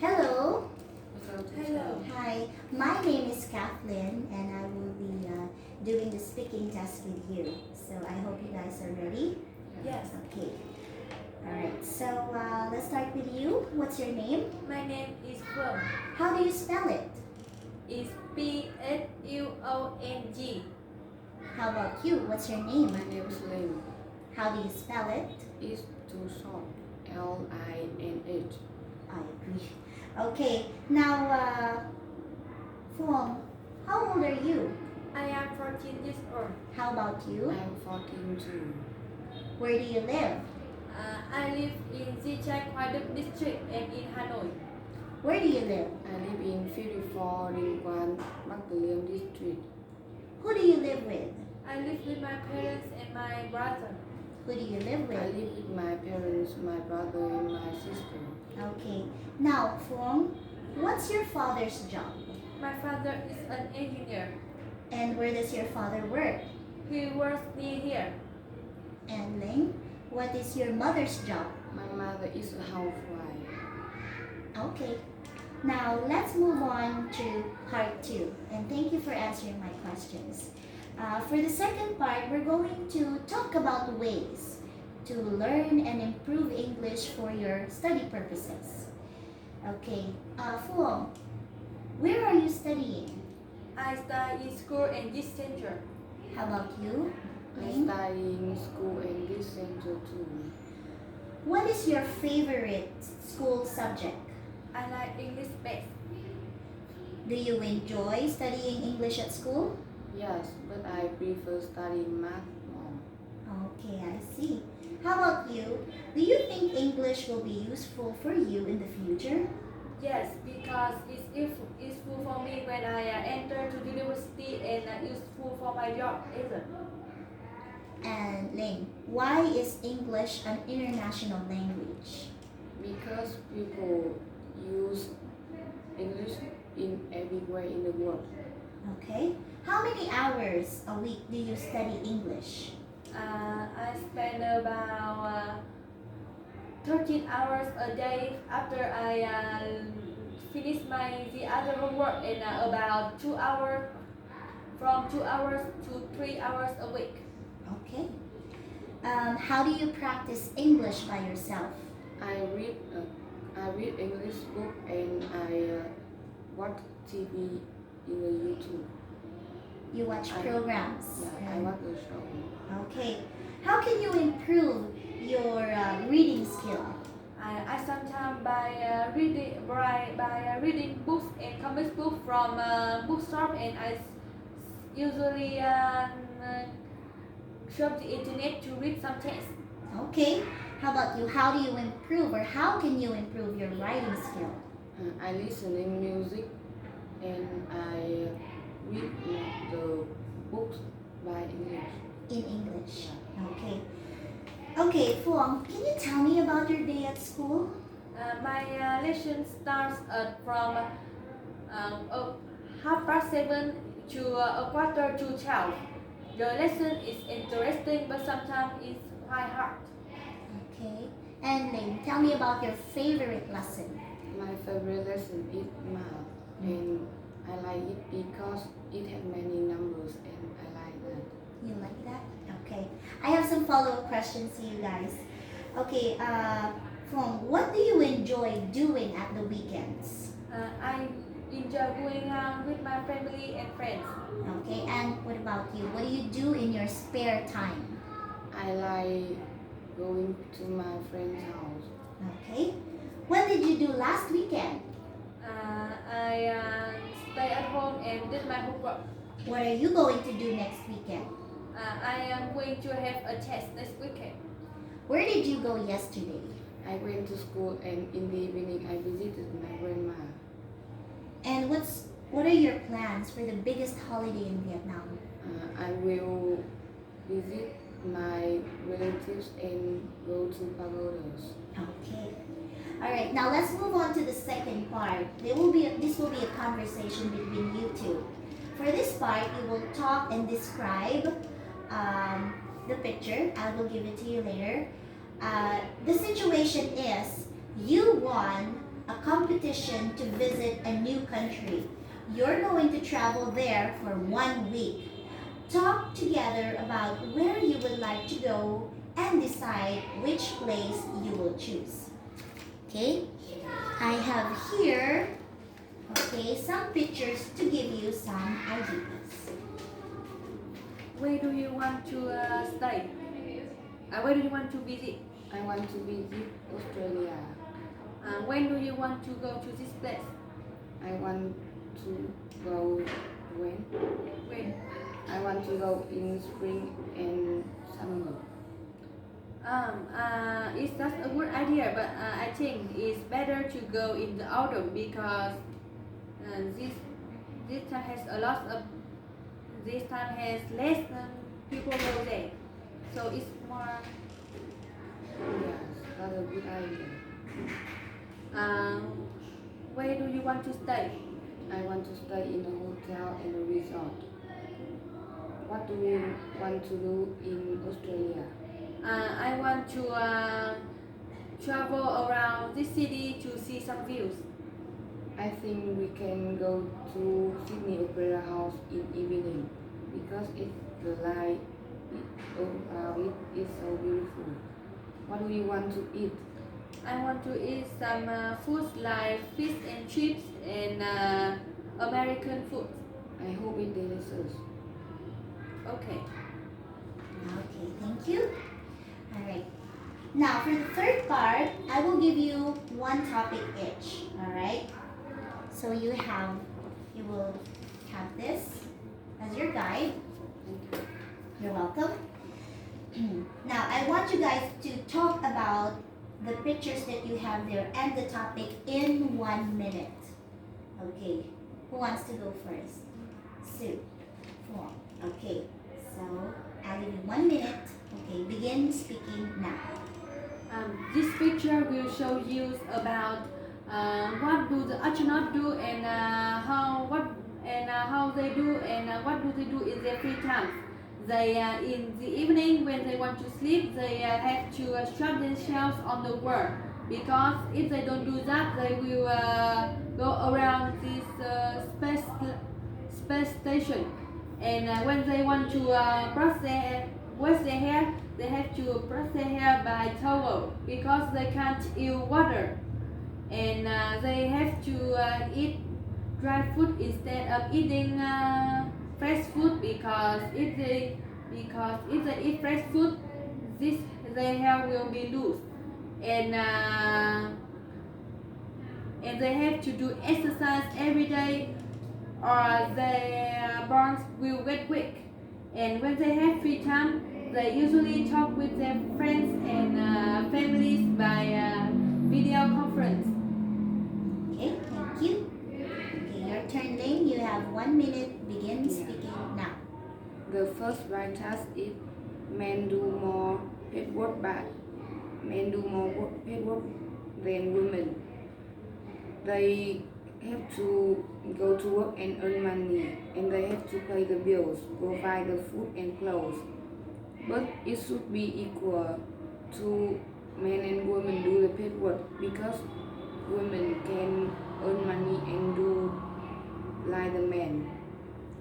Hello. Hello. Hi. My name is Kathleen, and I will be doing the speaking test with you. So I hope you guys are ready. Yes. Okay. All right. So let's start with you. What's your name? My name is Phương. How do you spell it? It's P-H-U-O-N-G. How about you? What's your name? My name is Linh. How do you spell it? It's too short. L-I-N-H. I agree. Okay. Now, Phong, how old are you? I am 14 years old. How about you? I'm 14 too. Where do you live? I live in Zichai district and in Hanoi. Where do you live? I live in 54 Linh Quan, Bắc Từ Liêm district. Who do you live with? I live with my parents and my brother. Who do you live I with? live with my parents, my brother, and my sister. Okay. Now, Phong, what's your father's job? My father is an engineer. And where does your father work? He works near here. And Ling, what is your mother's job? My mother is a housewife. Okay. Now, let's move on to part 2. And thank you for answering my questions. For the second part, we're going to talk about ways to learn and improve English for your study purposes. Okay. Phong, where are you studying? I study in school and this center. How about you? I Ling? study in school and this center too. What is your favorite school subject? I like English best. Do you enjoy studying English at school? Yes, but I prefer studying math more. Okay, I see. How about you? Do you think English will be useful for you in the future? Yes, because it's useful for me when I enter to university and useful for my job either. And Ling, why is English an international language? Because people use English in everywhere in the world. Okay. How many hours a week do you study English? I spend about 13 hours a day after I finish the other homework and about 2 hours, from 2 hours to 3 hours a week. Okay. How do you practice English by yourself? I read English book and I watch TV in the YouTube. You watch I- programs. Yeah, I watch the show. Okay. How can you improve your reading skill? I sometimes by reading books and comic books from bookshop, and I usually surf the internet to read some text. Okay. How about you? How do you improve, or how can you improve your writing skill? I listening music and I read the books by English. In English. Okay. Okay, Phong, can you tell me about your day at school? My lesson starts from 7:30 to 11:45. The lesson is interesting, but sometimes it's quite hard. Okay. And Ling, tell me about your favorite lesson. My favorite lesson is math and I like it because it has many numbers and I like that. You like that? Okay. I have some follow-up questions to you guys. Okay, Phong, what do you enjoy doing at the weekends? I enjoy going out with my family and friends. Okay, and what about you? What do you do in your spare time? I like going to my friend's house. Okay. What did you do last weekend? I stay at home and did my homework. What are you going to do next weekend? I am going to have a test next weekend. Where did you go yesterday? I went to school and in the evening I visited my grandma. And what are your plans for the biggest holiday in Vietnam? I will visit my relatives and go to pagodas. Okay. All right. Now let's move on to the second part. This will be a conversation between you two. For this part, you will talk and describe the picture. I will give it to you later. The situation is you won a competition to visit a new country. You're going to travel there for 1 week. Talk together about where you would like to go and decide which place you will choose. Okay, I have here, okay, some pictures to give you some ideas. Where do you want to stay? Where do you want to visit? I want to visit Australia. When do you want to go to this place? I want to go when? When? I want to go in spring and summer. It's just a good idea, but I think it's better to go in the autumn because this time has a lot of this time has less people go there, so it's more. Yes, that's a good idea. Where do you want to stay? I want to stay in a hotel and a resort. What do you want to do in Australia? I want to travel around this city to see some views. I think we can go to Sydney Opera House in evening because the light it is so beautiful. What do you want to eat? I want to eat some foods like fish and chips and American food. I hope it's delicious. Okay. Okay, thank you. All right. Now, for the third part, I will give you one topic each. All right. So you will have this as your guide. You're welcome. Now, I want you guys to talk about the pictures that you have there and the topic in 1 minute. Okay. Who wants to go first? Sue. Okay. So I'll give you 1 minute. Okay, begin speaking now. This picture will show you about what do the astronauts do and how they do and what do they do in their free time. They in the evening when they want to sleep, they have to strap themselves on the wall because if they don't do that, they will go around this space station. And when they want to wash their hair, they have to brush their hair by towel because they can't use water. And they have to eat dry food instead of eating fresh food because if they eat fresh food, their hair will be loose. And they have to do exercise every day or their bones will get weak. And when they have free time, they usually talk with their friends and families by video conference. Okay, thank you. Okay, your turn, Linh. You have 1 minute. Begin speaking now. The first right task is men do more paid work, but men do more paid work than women. They have to go to work and earn money, and they have to pay the bills, provide the food and clothes. But it should be equal to men and women do the paid work because women can earn money and do like the men.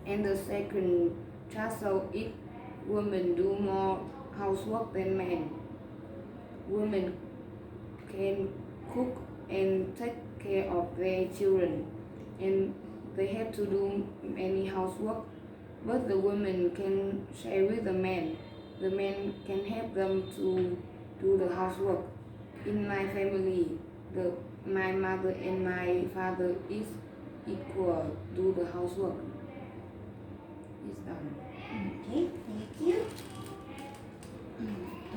And the second task is women do more housework than men. Women can cook and take care of their children, and they have to do many housework, but the women can share with the men. The men can help them to do the housework. In my family, my mother and my father is equal do the housework. It's done. Okay, thank you.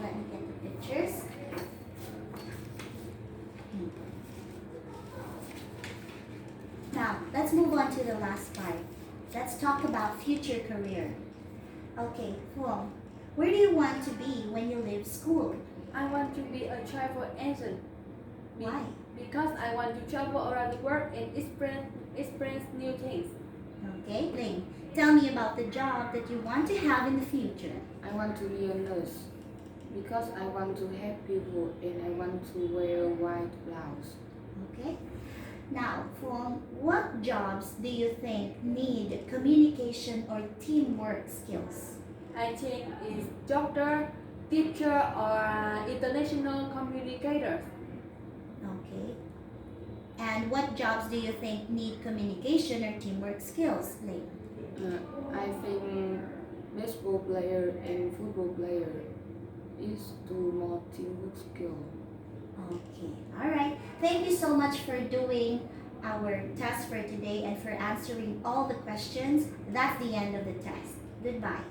Let me get the pictures. Now, let's move on to the last part. Let's talk about future career. Okay, Phương, where do you want to be when you leave school? I want to be a travel agent. Why? Because I want to travel around the world and experience new things. Okay, Linh, tell me about the job that you want to have in the future. I want to be a nurse because I want to help people and I want to wear white blouse. Okay, Now, Phương, what jobs do you think need communication or teamwork skills? I think is doctor, teacher, or international communicators. Okay. And what jobs do you think need communication or teamwork skills, Linh? I think baseball player and football player is do more teamwork skill. Okay. All right. Thank you so much for doing our test for today and for answering all the questions. That's the end of the test. Goodbye.